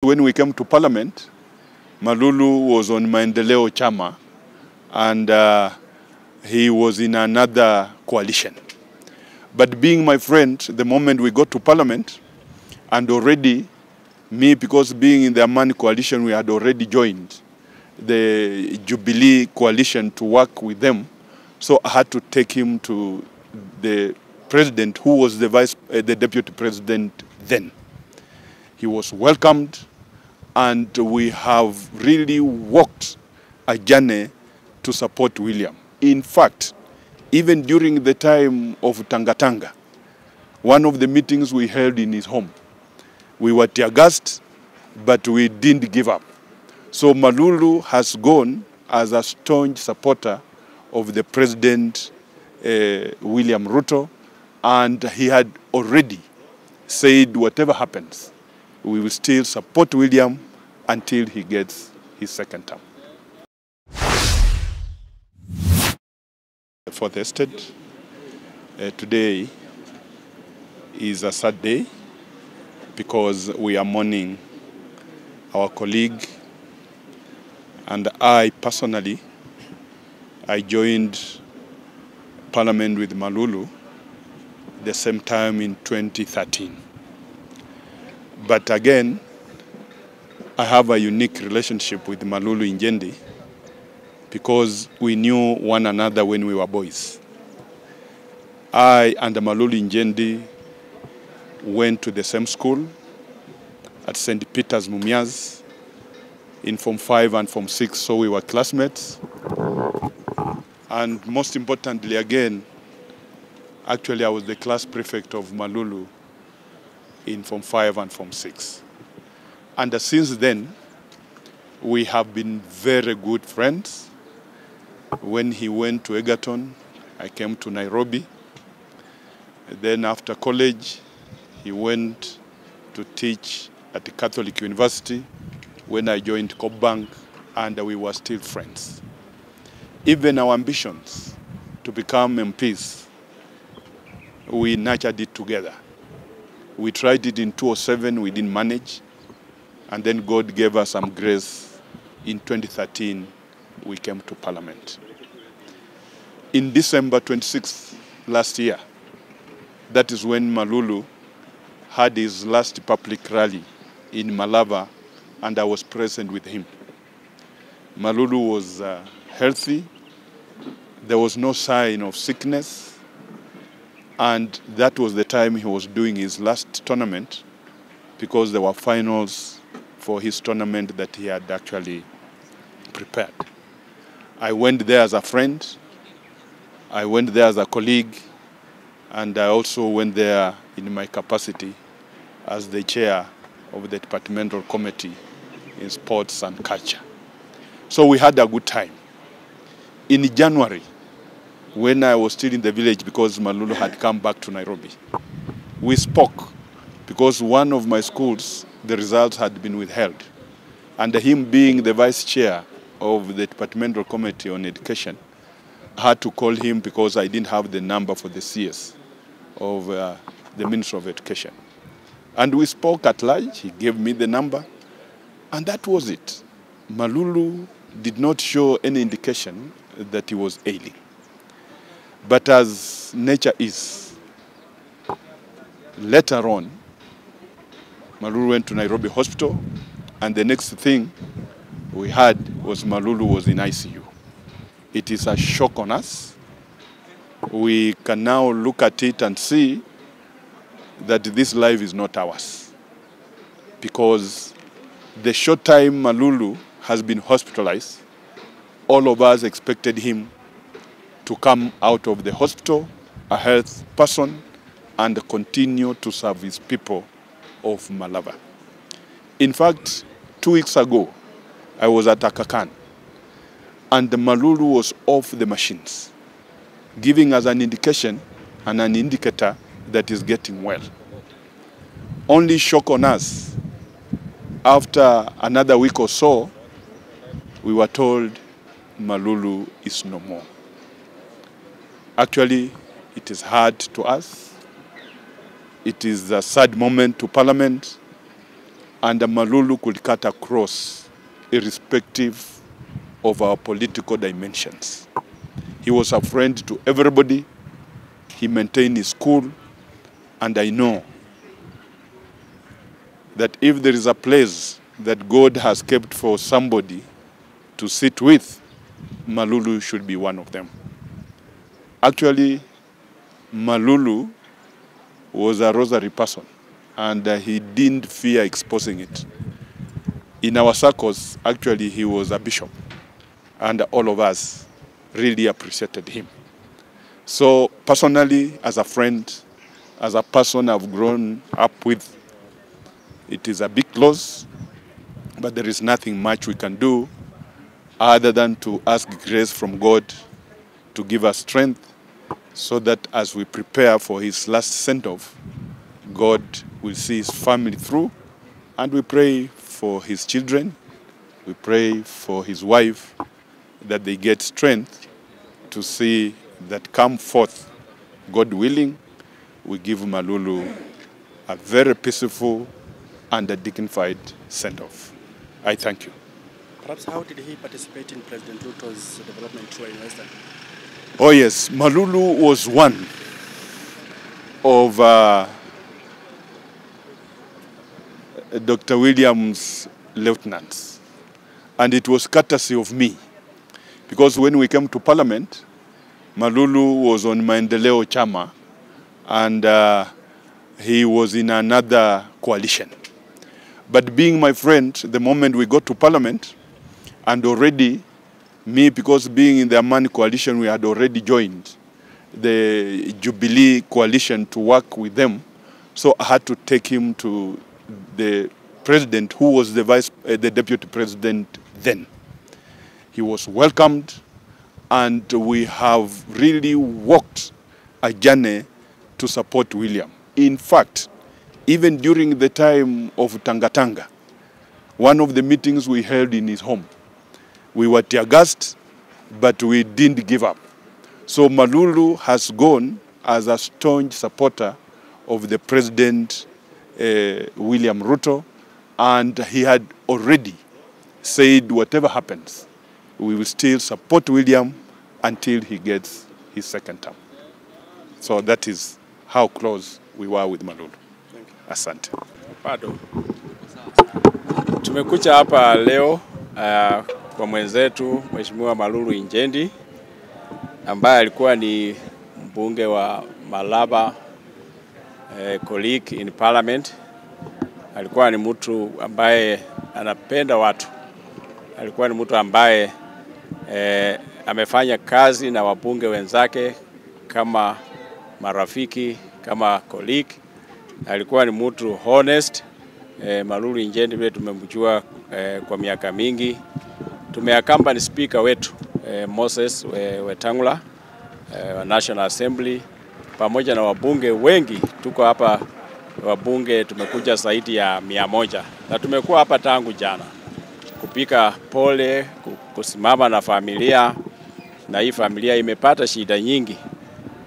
when we came to Parliament, Malulu was on Maendeleo Chama, and he was in another coalition. But being my friend, the moment we got to Parliament, and already me, because being in the Amani coalition, we had already joined the Jubilee coalition to work with them. So I had to take him to the president, who was the deputy president then. He was welcomed, and we have really walked a journey to support William. In fact, even during the time of Tanga, one of the meetings we held in his home, we were tear-gassed, but we didn't give up. So Malulu has gone as a staunch supporter of the President William RUTO, and he had already said whatever happens, we will still support William until he gets his second term. For the estate, today is a sad day because we are mourning our colleague, and I personally, I joined Parliament with Malulu the same time in 2013. But again, I have a unique relationship with Malulu Injendi because we knew one another when we were boys. I and Malulu Injendi went to the same school at St. Peter's Mumias in Form 5 and Form 6, so we were classmates. And most importantly, again, actually I was the class prefect of Malulu in Form 5 and Form 6. And since then, we have been very good friends. When he went to Egerton, I came to Nairobi. Then after college, he went to teach at the Catholic University when I joined Coop Bank, and we were still friends. Even our ambitions to become MPs, we nurtured it together. We tried it in 2007, we didn't manage, and then God gave us some grace. In 2013, we came to Parliament. In December 26th last year, that is when Malulu had his last public rally in Malava, and I was present with him. Malulu was healthy. There was no sign of sickness. And that was the time he was doing his last tournament, because there were finals for his tournament that he had actually prepared. I went there as a friend. I went there as a colleague. And I also went there in my capacity as the chair of the departmental committee in sports and culture. So we had a good time. In January, when I was still in the village because Malulu had come back to Nairobi, we spoke because one of my schools, the results had been withheld. And him being the vice chair of the departmental committee on education, I had to call him because I didn't have the number for the CS of the Minister of Education. And we spoke at large. He gave me the number, and that was it. Malulu did not show any indication that he was ailing. But as nature is, later on, Malulu went to Nairobi Hospital, and the next thing we heard was Malulu was in ICU. It is a shock on us. We can now look at it and see that this life is not ours. Because the short time Malulu has been hospitalized, all of us expected him to come out of the hospital a health person and continue to serve his people of Malava. In fact, 2 weeks ago, I was at Akakan, and Malulu was off the machines, giving us an indication and an indicator that is getting well. Only shock on us, after another week or so, we were told Malulu is no more. Actually, it is hard to us. It is a sad moment to Parliament. and Malulu could cut across irrespective of our political dimensions. He was a friend to everybody. He maintained his cool, and I know that if there is a place that God has kept for somebody to sit with, Malulu should be one of them. Actually, Malulu was a rosary person, and he didn't fear exposing it. In our circles, actually, he was a bishop, and all of us really appreciated him. So personally, as a friend, as a person I've grown up with, it is a big loss, but there is nothing much we can do other than to ask grace from God to give us strength so that as we prepare for his last send-off, God will see his family through, and we pray for his children, we pray for his wife, that they get strength to see that come forth, God willing, we give Malulu a very peaceful and a dignified send-off. I thank you. Perhaps how did he participate in President RUTO's development tour in Western? Oh yes, Malulu was one of Dr. William's lieutenants, and it was courtesy of me, because when we came to Parliament, Malulu was on Maendeleo Chama, and he was in another coalition. But being my friend, the moment we got to Parliament, and already me, because being in the Amani coalition, we had already joined the Jubilee coalition to work with them, so I had to take him to the president, who was the deputy president then. He was welcomed, and we have really walked a journey to support William. In fact, even during the time of Tangatanga, one of the meetings we held in his home, we were tear-gassed, but we didn't give up. So Malulu has gone as a staunch supporter of the President William Ruto, and he had already said whatever happens, we will still support William until he gets his second term. So that is how close we were with Malulu. Asante. Pado. Tumekuja hapa leo kwa mwenzetu Mheshimiwa Malulu Injendi, ambaye alikuwa ni mbunge wa Malaba, colleague in parliament. Alikuwa ni mtu ambaye anapenda watu. Alikuwa ni mtu ambaye amefanya kazi na wabunge wenzake kama marafiki, kama colleague. Alikuwa ni mtu honest. Malulu Injendi vile tumemjua kwa miaka mingi. Tumeakamba ni speaker wetu Moses Wetangula wa National Assembly, pamoja na wabunge wengi. Tuko hapa wabunge, tumekuja zaidi ya 100, na tumekuwa hapa tangu jana kupika pole, kusimama na familia, na hii familia imepata shida nyingi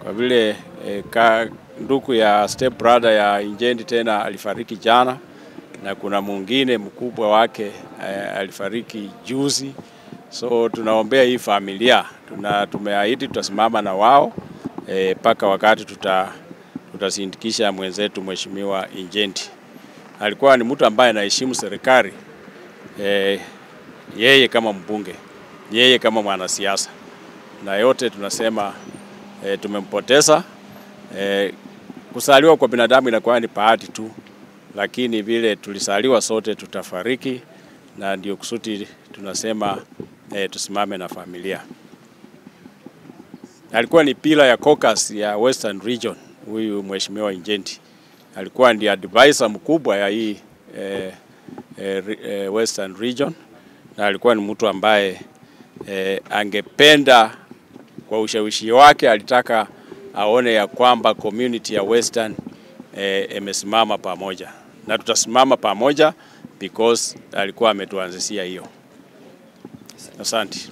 kwa vile ndugu ya step brother ya Injendi tena alifariki jana, na kuna mwingine mkubwa wake alifariki juzi. So tunaombea hii familia, tumeahidi tutasimama na wao mpaka wakati tutasindikisha mwenzetu Mheshimiwa Injendi. Alikuwa ni mtu ambaye anaheshimu serikali, yeye kama mbunge, yeye kama mwanasiasa, na yote tunasema tumempoteza. Kusaliwa kwa binadamu inakuwa ni bahati tu, lakini vile tulisaliwa sote tutafariki, na ndio kusudi tunasema tusimame na familia. Alikuwa ni pila ya caucus ya Western Region, huyu Mheshimiwa Injendi. Alikuwa ndiye advisor mkubwa ya hii Western Region, na alikuwa ni mtu ambaye angependa, kwa ushawishi wake alitaka aone ya kwamba community ya Western imesimama pamoja, na tutasimama pamoja because alikuwa ametuanzishia hiyo. Asante.